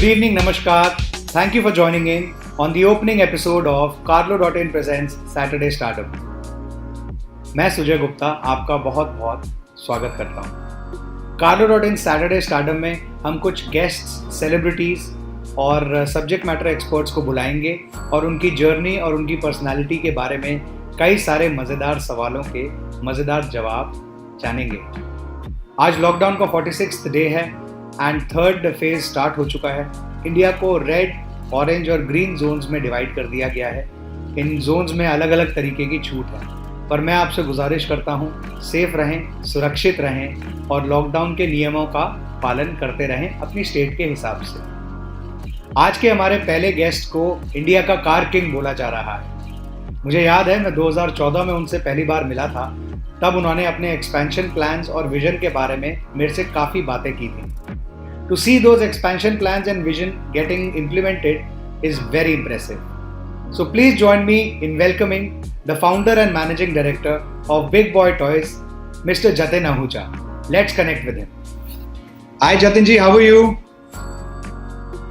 evening, Namaskar. Thank you for joining in on the opening episode of Carlo.in presents Saturday Stardom. मैं सुजय गुप्ता आपका बहुत बहुत स्वागत करता हूँ। Carlo.in Saturday Stardom में हम कुछ गेस्ट्स, सेलिब्रिटीज़ और सब्जेक्ट मैटर एक्सपर्ट्स को बुलाएंगे और उनकी जर्नी और उनकी पर्सनालिटी के बारे में कई सारे मज़ेदार सवालों के मज़ेदार जवाब जानेंगे। आज लॉकडाउन का 46th डे है एंड थर्ड फेज स्टार्ट हो चुका है। इंडिया को रेड, ऑरेंज और ग्रीन जोन्स में डिवाइड कर दिया गया है। इन जोन्स में अलग अलग तरीके की छूट है, पर मैं आपसे गुजारिश करता हूँ सेफ रहें, सुरक्षित रहें और लॉकडाउन के नियमों का पालन करते रहें अपनी स्टेट के हिसाब से। आज के हमारे पहले गेस्ट को इंडिया का कार किंग बोला जा रहा है। मुझे याद है मैं 2014 में उनसे पहली बार मिला था। तब उन्होंने अपने एक्सपेंशन प्लान्स और विजन के बारे में मेरे से काफ़ी बातें की थी। To see those expansion plans and vision getting implemented is very impressive. So please join me in welcoming the founder and managing director of Big Boy Toys, Mr. Jatin Ahuja. Let's connect with him. Hi Jatin ji, how are you?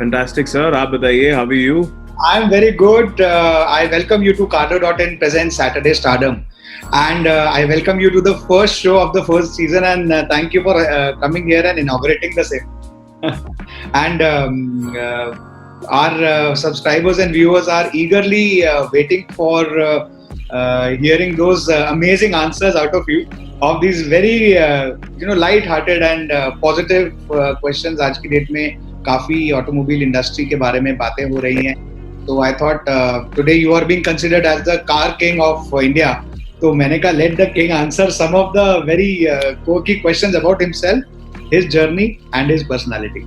Fantastic sir, आप बताइए, how are you? I am very good. I welcome you to Carlo.in presents Saturday Stardom. And I welcome you to the first show of the first season and thank you for coming here and inaugurating the same. And our subscribers and viewers are eagerly waiting for hearing those amazing answers out of you of these very light-hearted and positive questions. आज की date में काफी automobile industry के बारे में बातें हो रही हैं, तो I thought today you are being considered as the car king of India. तो मैंने कहा let the king answer some of the very quirky questions about himself, his journey and his personality.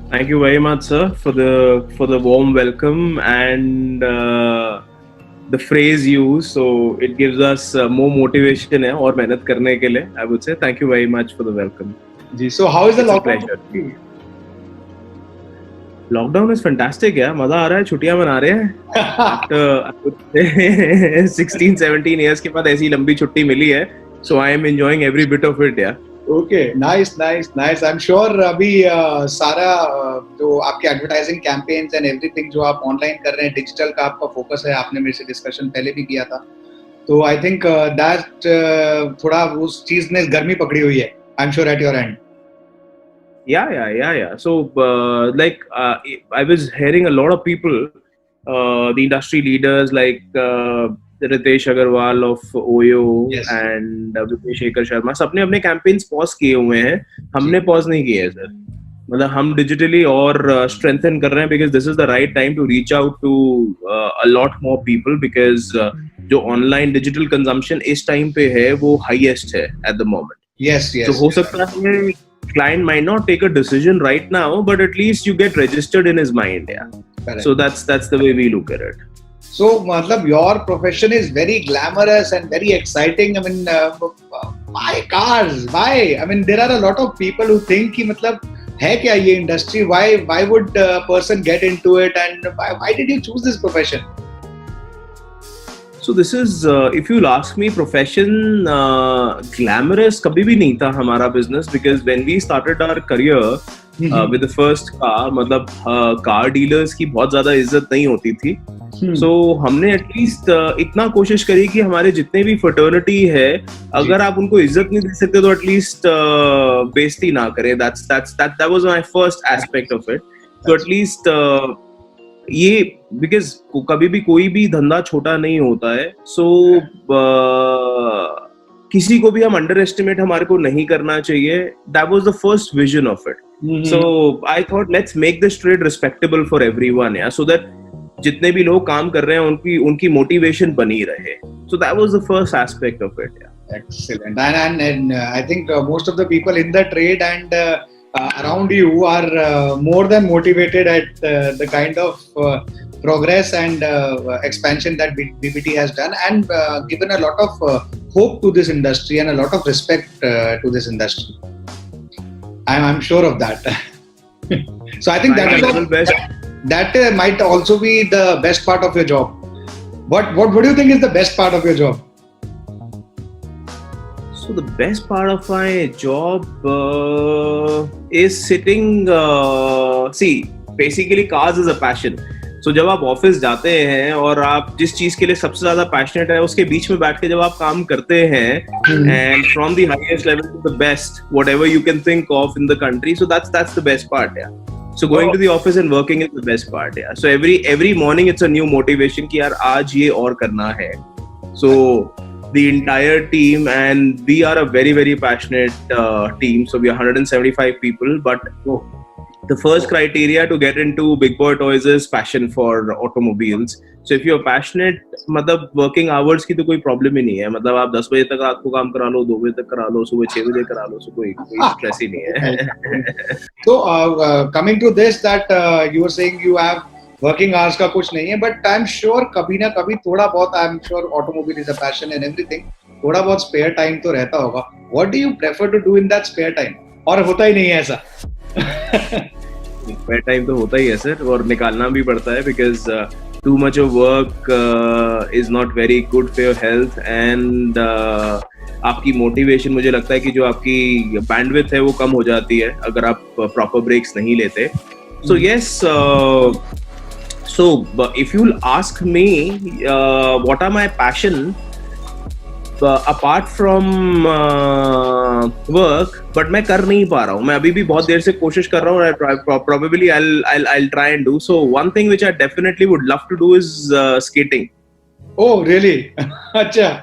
Thank you very much sir for the warm welcome and the phrase used, so it gives us more motivation है और मेहनत करने के लिए. I would say thank you very much for the welcome. Ji, so how is the lockdown? Lockdown is fantastic यार, मजा आ रहा है, छुट्टियां मना रहे हैं. After 16-17 years के बाद ऐसी लंबी छुट्टी मिली है, so I am enjoying every bit of it यार. Okay, nice. I'm sure अभी सारा जो आपके एडवर्टाइजिंग कैंपेन्स एंड एवरीथिंग जो आप ऑनलाइन कर रहे हैं, डिजिटल का आपका फोकस है, आपने मेरे से डिस्कशन पहले भी किया था, तो आई थिंक दैट थोड़ा उस चीज ने गर्मी पकड़ी हुई है, I am sure at your and. Yeah. So, I was hearing a lot of people, the industry leaders like Ritesh Agarwal of Oyo, yes, and Vipul Sharma, सबने अपने campaigns pause किए हुए हैं. हमने pause नहीं किए हैं सर. मतलब हम digitally और strengthen कर रहे हैं because this is the right time to reach out to a lot more people because जो online digital consumption इस time पे है वो highest है at the moment. Yes. तो हो सकता है client might not take a decision right now, but at least you get registered in his mind. Yeah. Correct. So that's the way we look at it. So, matlab, your profession is very glamorous and very exciting. I mean, why cars? Why? I mean, there are a lot of people who think कि मतलब है क्या ये industry? Why would a person get into it? And why did you choose this profession? So this is, if you'll ask me, profession glamorous कभी भी नहीं था हमारा business because when we started our career with the first car, मतलब car dealers की बहुत ज़्यादा इज्जत नहीं होती थी. So हमने at least इतना कोशिश करी कि हमारे जितने भी fraternity है, अगर आप उनको इज्जत नहीं दे सकते तो at least बेइज्जती ना करें. That was my first aspect of it. So at least ये बिकॉज कभी भी कोई भी धंधा छोटा नहीं होता है, सो किसी को भी हम अंडर एस्टिमेट हमारे को नहीं करना चाहिए. That was the first vision of it. So I thought let's make this trade respectable for everyone, या सो दैट जितने भी लोग काम कर रहे हैं उनकी मोटिवेशन बनी रहे. So that was the first aspect of it. Excellent. And I think most of the people in the trade and around you are more than motivated at the kind of progress and expansion that BBT has done and given a lot of hope to this industry and a lot of respect to this industry. I'm sure of that. So I think that might also be the best part of your job. What do you think is the best part of your job? So the best part of my job is sitting. See, basically, cars is a passion. So जब आप office जाते हैं और आप जिस चीज के लिए सबसे ज्यादा पैशनेट है उसके बीच में बैठ के जब आप काम करते हैं and from the highest level to the best, whatever you can think of in the country, so that's the best part, yeah. So going to the office and working is the best part, yeah. So every morning it's a new motivation कि यार आज ये और करना है. So the entire team, and we are a very very passionate team. So we are 175 people, but the first criteria to get into Big Boy Toys is passion for automobiles. So if you're passionate, मतलब working hours की तो कोई problem ही नहीं है. मतलब आप 10 बजे तक रात को काम करा लो, 2 बजे तक करा लो, सुबह 6 बजे करा लो, so कोई stress ही नहीं है. So coming to this, that you were saying you have working hours का कुछ नहीं है, but I'm sure कभी ना कभी थोड़ा बहुत, I'm sure automobile is a passion and everything, थोड़ा बहुत spare time तो रहता होगा. What do you prefer to do in that spare time? और होता ही नहीं है ऐसा. Spare time तो होता ही है सर, और निकालना भी पड़ता है because too much of work is not very good for your health, and आपकी motivation, मुझे लगता है कि जो आपकी bandwidth है वो कम हो जाती है अगर आप proper breaks नहीं लेते. So yes, so if you'll ask me what are my passion apart from work, but मैं कर नहीं पा रहा हूँ. मैं अभी भी बहुत देर से कोशिश कर रहा हूँ. Probably I'll try and do. So one thing which I definitely would love to do is skating. Oh really? अच्छा.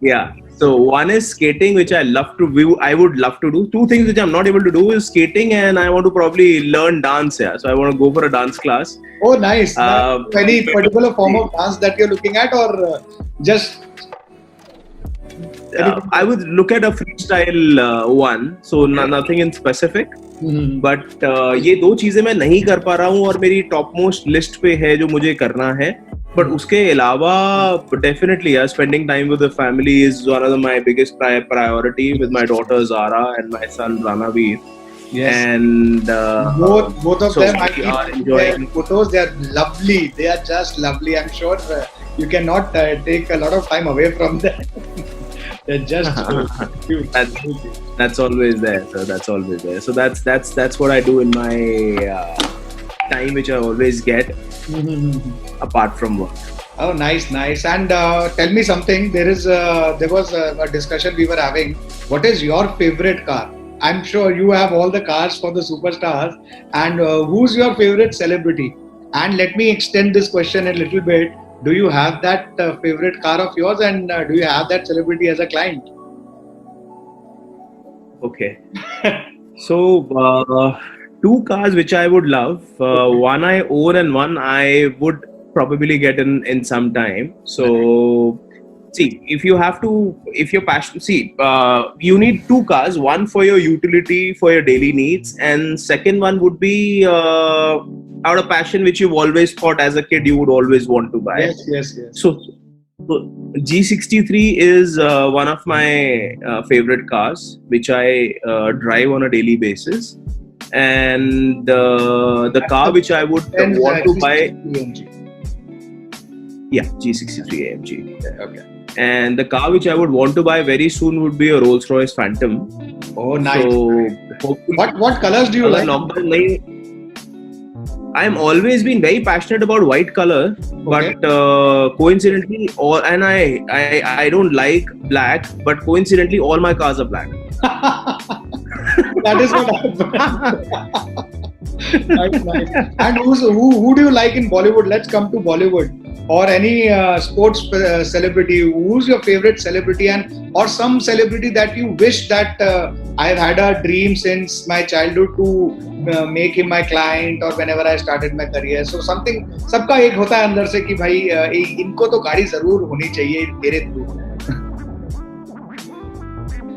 Yeah. So one is skating, which I love to do. I would love to do. Two things which I'm not able to do is skating, and I want to probably learn dance. Yeah. So I want to go for a dance class. Oh nice. Any particular form of dance that you're looking at, or just? I would look at a freestyle one, so nothing in specific. But ये दो चीजें मैं नहीं कर पा रहा हूँ और मेरी टॉप मोस्ट लिस्ट पे है जो मुझे करना है. But उसके अलावा definitely spending time with the family is one of my biggest priority, with my daughter Zara and my son Ranaveer. Yes. And both of so them, I we are keep enjoying photos. They are lovely. They are just lovely. I'm sure you cannot take a lot of time away from them. They're just cute. That's always there. So that's always there. So that's what I do in my time, which I always get apart from work. Oh, nice. And tell me something. There was a discussion we were having. What is your favorite car? I'm sure you have all the cars for the superstars. And who's your favorite celebrity? And let me extend this question a little bit. Do you have that favorite car of yours, and do you have that celebrity as a client? Okay. So two cars which I would love. One I own and one I would probably get in some time. So see, if you're passionate, you need two cars. One for your utility, for your daily needs, and second one would be out of passion, which you've always thought as a kid you would always want to buy. Yes. So G63 is one of my favorite cars, which I drive on a daily basis. And the car which I would want to buy, G63 AMG. Okay. And the car which I would want to buy very soon would be a Rolls-Royce Phantom. Oh, nice. So what colors do you like? I'm always been very passionate about white color, but coincidentally, I don't like black, but coincidentally, all my cars are black. That is what happened. Nice. And who do you like in Bollywood? Let's come to Bollywood. Or any sports celebrity. Who's your favorite celebrity, or some celebrity that you wish that I've had a dream since my childhood to make him my client, or whenever I started my career. So something, सबका एक होता है अंदर से कि भाई इनको तो गाड़ी जरूर होनी चाहिए मेरे through.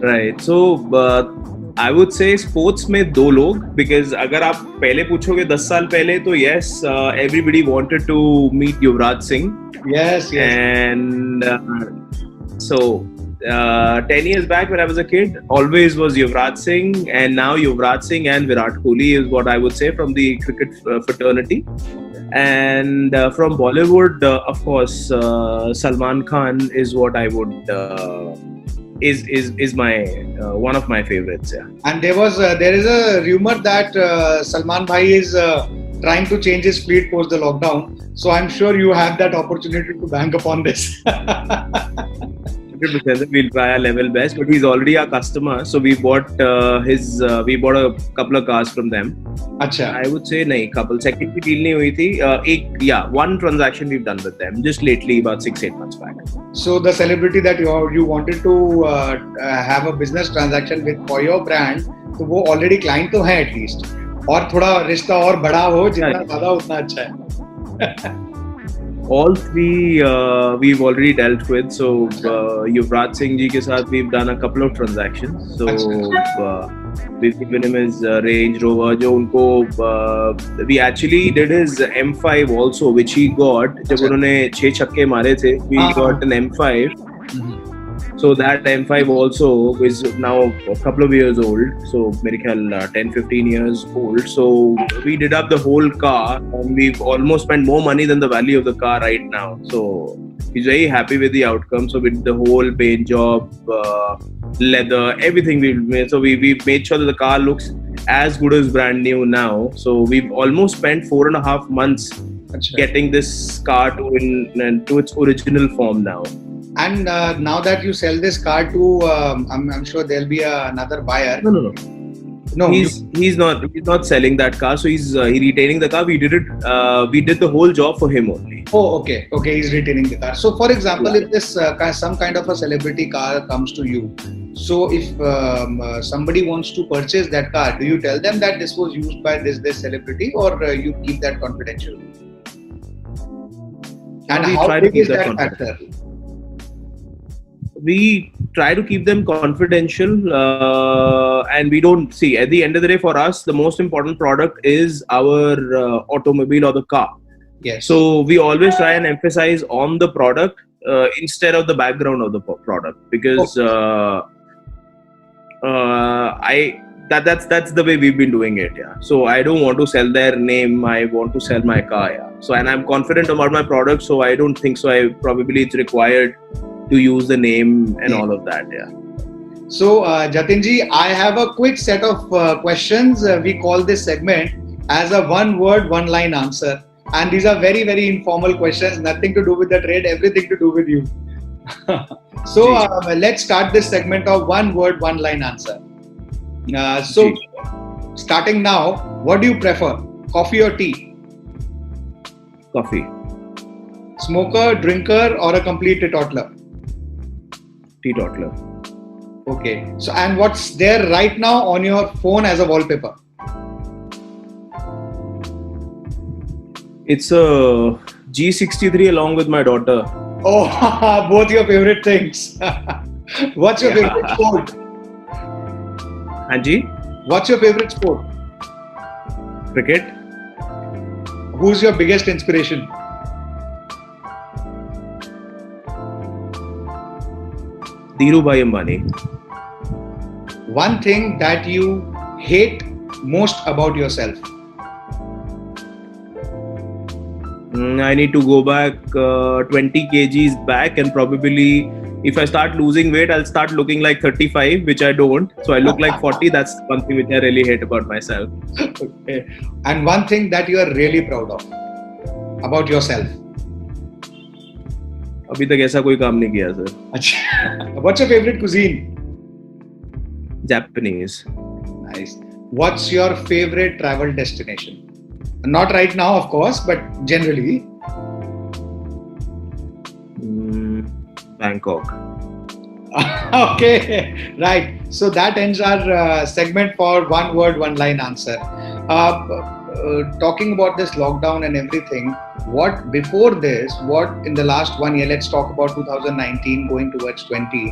Right. So I would say sports में दो लोग, because अगर आप पहले पूछोगे 10 साल पहले तो yes, everybody wanted to meet Yuvraj Singh. Yes. And so 10 years back when I was a kid, always was Yuvraj Singh, and now Yuvraj Singh and Virat Kohli is what I would say from the cricket fraternity. And from Bollywood, of course, Salman Khan is what I would is my one of my favorites. Yeah. And there is a rumor that Salman Bhai is trying to change his fleet post the lockdown. So I'm sure you have that opportunity to bank upon this. 100%, we'll try our level best, but he's already our customer, so we bought we bought a couple of cars from them. अच्छा. I would say nahi, couple. Second की deal नहीं हुई थी. One transaction we've done with them just lately, about 6-8 months back. So the celebrity that you wanted to have a business transaction with for your brand, तो वो already client तो है at least. और थोड़ा रिश्ता और बड़ा हो, जितना ज़्यादा उतना अच्छा है. All three we've already dealt with. So Yuvraj Singh ji ke saath we've done a couple of transactions. So we've given him his Range Rover. जो उनको we actually did his M5 also, which he got जब उन्होंने 6 छक्के मारे थे. We got an M5. So that M5 also is now a couple of years old. So मेरे ख्याल 10-15 years old. So we did up the whole car and we've almost spent more money than the value of the car right now. So he's very happy with the outcome. So with the whole paint job, leather, everything we've made. So we've made sure that the car looks as good as brand new now. So we've almost spent 4.5 months getting this car to its original form now. And now that you sell this car to, I'm sure there'll be another buyer. No. He's not selling that car. So he's retaining the car. We did the whole job for him only. Oh, okay. He's retaining the car. So, for example, if this some kind of a celebrity car comes to you, so if somebody wants to purchase that car, do you tell them that this was used by this celebrity, or you keep that confidential? And how big is that factor? We try to keep them confidential, and we don't see. At the end of the day, for us, the most important product is our automobile or the car. Yes. So we always try and emphasize on the product instead of the background of the product, because that's the way we've been doing it. Yeah. So I don't want to sell their name. I want to sell my car. Yeah. So and I'm confident about my product. So I don't think so. It's required to use the name and all of that. Yeah. So Jatinji, I have a quick set of questions. We call this segment as a one word, one line answer. And these are very, very informal questions, nothing to do with the trade, everything to do with you. So let's start this segment of one word, one line answer. So starting now, what do you prefer? Coffee or tea? Coffee. Smoker, drinker, or a complete teetotaler? Teetotaler. Okay. So, and what's there right now on your phone as a wallpaper? It's a G63 along with my daughter. Oh, both your favorite things. What's your favorite sport? Anji? What's your favorite sport? Cricket. Who's your biggest inspiration? Dhirubhai Ambani. One thing that you hate most about yourself? I need to go back 20 kgs back, and probably if I start losing weight, I'll start looking like 35, which I don't. So I look like 40. That's one thing which I really hate about myself. Okay. And one thing that you are really proud of about yourself? अभी तक ऐसा कोई काम नहीं किया sir. अच्छा. What's your favorite cuisine? Japanese. Nice. What's your favorite travel destination? Not right now, of course, but generally. Bangkok. Okay, right. So that ends our segment for one word, one line answer. Talking about this lockdown and everything, what before this, what in the last 1 year, let's talk about 2019 going towards 20,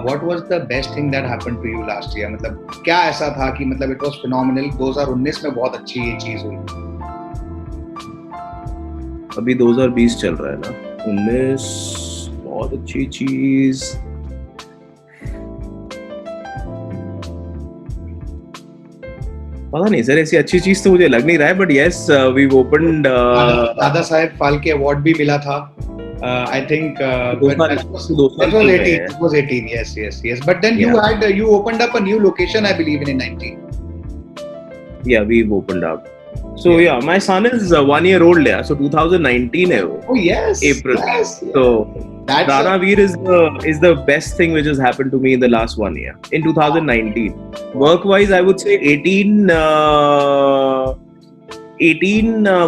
what was the best thing that happened to you last year? मतलब क्या ऐसा था कि मतलब it was phenomenal, 2019 में बहुत अच्छी ये चीज हुई. अभी 2020 चल रहा है ना, 19 बहुत अच्छी चीज. पता नहीं सर, ऐसी अच्छी चीज तो मुझे लग नहीं रहा है, but yes we opened. Dada Saheb Phalke award भी मिला था. I think दो साल that was चल रहे 18. हैं. It was 18. Yes. But then Yeah. you opened up a new location, I believe, in 19. Yeah, we've opened up. So yeah, my son is 1 year old. Yeah, so 2019 है वो. Oh yes. April. Yes. So That's Danaveer is the best thing which has happened to me in the last 1 year. In 2019, work-wise, I would say 18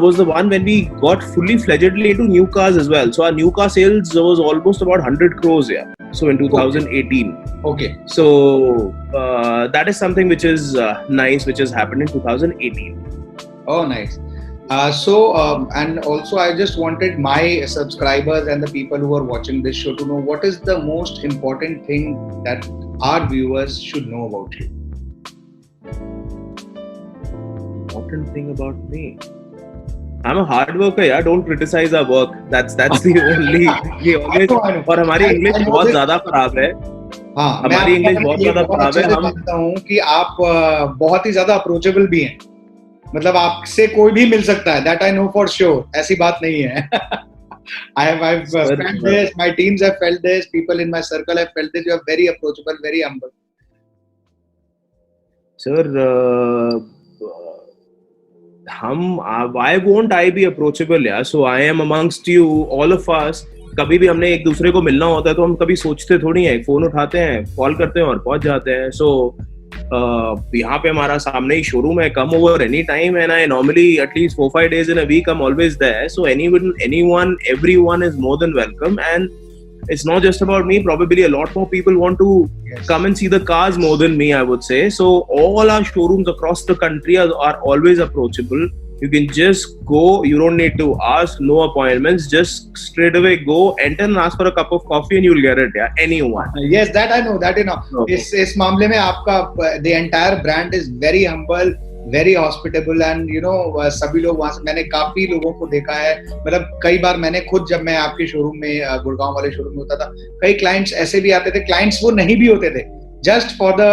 was the one when we got fully fledgedly into new cars as well. So our new car sales was almost about 100 crores. Yeah. So in 2018. okay. So that is something which is nice, which has happened in 2018. Oh, nice. And also I just wanted my subscribers and the people who are watching this show to know what is the most important thing that our viewers should know about you. Important thing about me. I'm a hard worker, yeah. Don't criticize our work. That's the only. ये always I know. और हमारी English बहुत ज़्यादा खराब है. हाँ, हमारी English बहुत ज़्यादा खराब है. हम जानता हूँ कि आप बहुत ही ज़्यादा अप्रोचेबल भी हैं. मतलब आपसे कोई भी मिल सकता है. That I know for sure. ऐसी बात नहीं है. I've felt this. My teams have felt this. People in my circle have felt this. You are very approachable, very humble. Sir, why won't I be approachable? Yeah, so I am amongst you, all of us. कभी भी हमने एक दूसरे को मिलना होता है तो हम कभी सोचते थोड़ी हैं, फोन उठाते हैं, कॉल करते हैं और पहुंच जाते हैं. सो यहाँ पे हमारा सामने ही शोरूम है. Come over any time and I normally at least 4-5 days in a week I'm always there. So anyone, everyone is more than welcome. And it's not just about me. Probably a lot more people want to come and see the cars more than me, I would say. So all our showrooms across the country are always approachable. You can just go. You don't need to ask. No appointments. Just straight away go, enter and ask for a cup of coffee and you'll get it. Yeah, anyone. Yes, that I know. That you know. Okay. इस मामले में आपका the entire brand is very humble, very hospitable and you know सभी लोग वहाँ से मैंने काफी लोगों को देखा है. मतलब कई बार मैंने खुद जब मैं आपके शोरूम में गुड़गांव वाले शोरूम में होता था, कई क्लाइंट्स ऐसे भी आते थे. क्लाइंट्स वो नहीं भी होते थे, just for the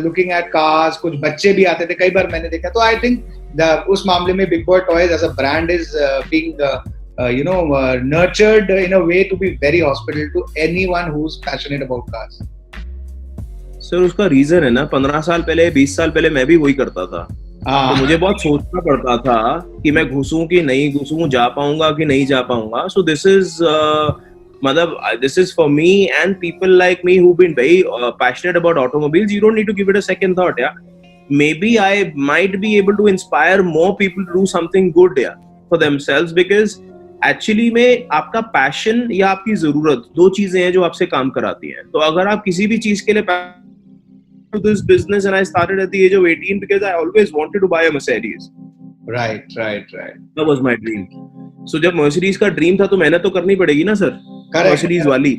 looking at cars. कुछ बच्चे भी आते थे, कई बार मैंने देखा. तो आई थिंक उस मामले में big boy toys as a brand is being nurtured in a way to be very hospitable to anyone who's passionate about cars. Sir उसका रीजन है ना, 15 साल पहले 20 साल पहले मैं भी वही करता था. तो मुझे बहुत सोचना पड़ता था कि मैं घुसूं कि नहीं घुसूं, जा पाऊंगा कि नहीं जा पाऊंगा. सो दिस इज मतलब this is for me and people like me who've been very passionate about automobiles. You don't need to give it a second thought. Yeah, maybe I might be able to inspire more people to do something good, yeah, for themselves, because actually में आपका passion या आपकी जरूरत दो चीजें हैं जो आपसे काम कराती हैं. तो अगर आप किसी भी चीज के लिए this business, and I started at the age of 18 because I always wanted to buy a Mercedes. Right. That was my dream. So जब Mercedes का ड्रीम था तो मेहनत तो करनी पड़ेगी ना सर. Mercedes वाली.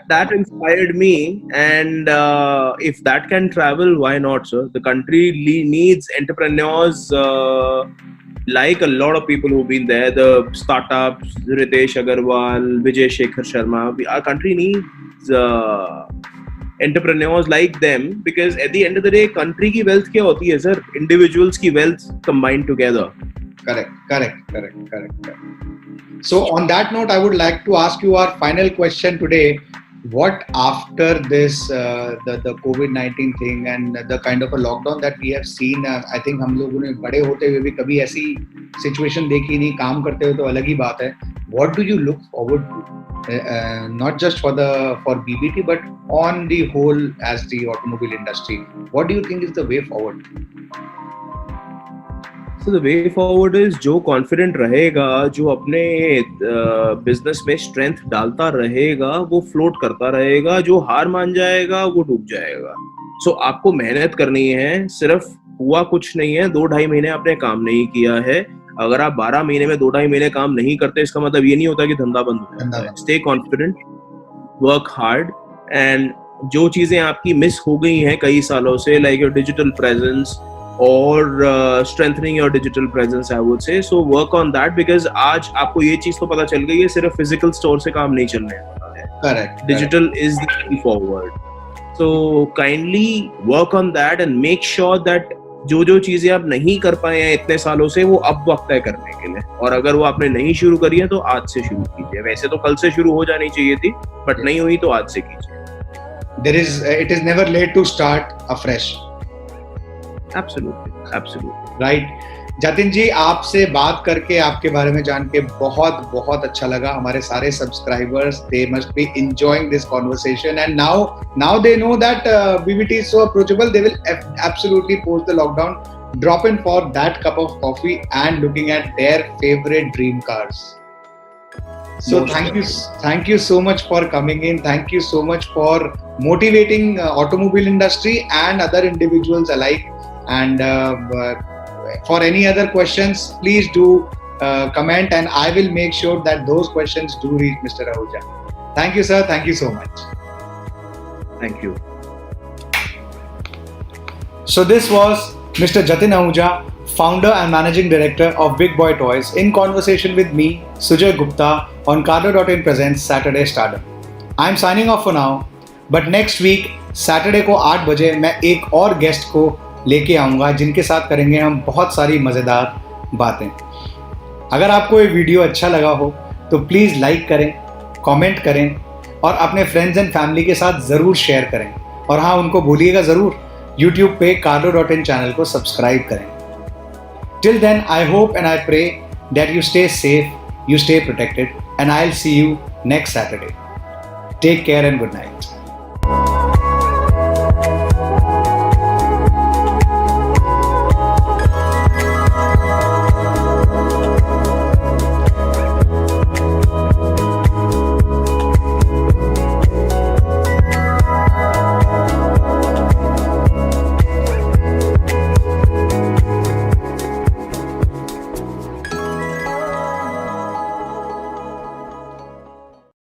That inspired me, and if that can travel, why not, sir? The country needs entrepreneurs like a lot of people who've been there. The startups, Ritesh Agarwal, Vijay Shekhar Sharma. Our country needs entrepreneurs like them, because at the end of the day country की wealth क्या होती है sir? Individuals की wealth combined together. Correct. So on that note, I would like to ask you our final question today. What after this the COVID-19 thing and the kind of a lockdown that we have seen, I think हम लोगों ने बड़े होते हुए भी कभी ऐसी situation देखी नहीं. काम करते हुए तो अलग ही बात है. What do you look forward to, not just for BBT but on the whole as the automobile industry? What do you think is the way forward? So the way forward is जो confident रहेगा, जो अपने business में strength डालता रहेगा, वो float करता रहेगा. जो हार मान जाएगा वो डूब जाएगा. So आपको मेहनत करनी है. सिर्फ हुआ कुछ नहीं है, 2-2.5 महीने आपने काम नहीं किया है. अगर आप 12 महीने में 2-2.5 महीने काम नहीं करते, इसका मतलब ये नहीं होता कि धंधा बंद हो जाता है. Stay confident, work hard, and जो चीजें आपकी मिस हो गई हैं कई सालों से, like your digital presence or strengthening your digital presence, I would say. So work on that, because आज आपको ये चीज तो पता चल गई है, सिर्फ physical store से काम नहीं चलने वाला है. Correct. Digital is the way forward. So kindly work on that and make sure that जो जो चीजें आप नहीं कर पाए हैं इतने सालों से, वो अब वक्त है करने के लिए। और अगर वो आपने नहीं शुरू करी है तो आज से शुरू कीजिए। वैसे तो कल से शुरू हो जानी चाहिए थी, बट नहीं हुई तो आज से कीजिए। It is never late to start afresh. Absolutely. Right. Jatin जी, आपसे बात करके, आपके बारे में जान के बहुत बहुत अच्छा लगा। हमारे सारे subscribers, they must be enjoying this conversation, and now they know that BBT is so approachable. They will absolutely post the lockdown, drop in for that cup of coffee and looking at their favorite dream cars. So thank you so much for coming in. Thank you so much for motivating automobile industry and other individuals alike. And for any other questions, please do comment, and I will make sure that those questions do reach Mr. Ahuja. Thank you, sir. Thank you so much. Thank you. So this was Mr. Jatin Ahuja, founder and managing director of Big Boy Toys, in conversation with me, Sujay Gupta, on Carlo.in presents Saturday Stardom. I'm signing off for now, but next week Saturday को 8 बजे मैं एक और guest को लेके आऊँगा, जिनके साथ करेंगे हम बहुत सारी मज़ेदार बातें। अगर आपको ये वीडियो अच्छा लगा हो तो प्लीज़ लाइक करें, कमेंट करें और अपने फ्रेंड्स एंड फैमिली के साथ ज़रूर शेयर करें। और हाँ, उनको बोलिएगा ज़रूर YouTube पे Carlo.in चैनल को सब्सक्राइब करें। Till then, I hope and I pray that you stay safe, you stay protected, and I'll see you next Saturday. Take care and good night.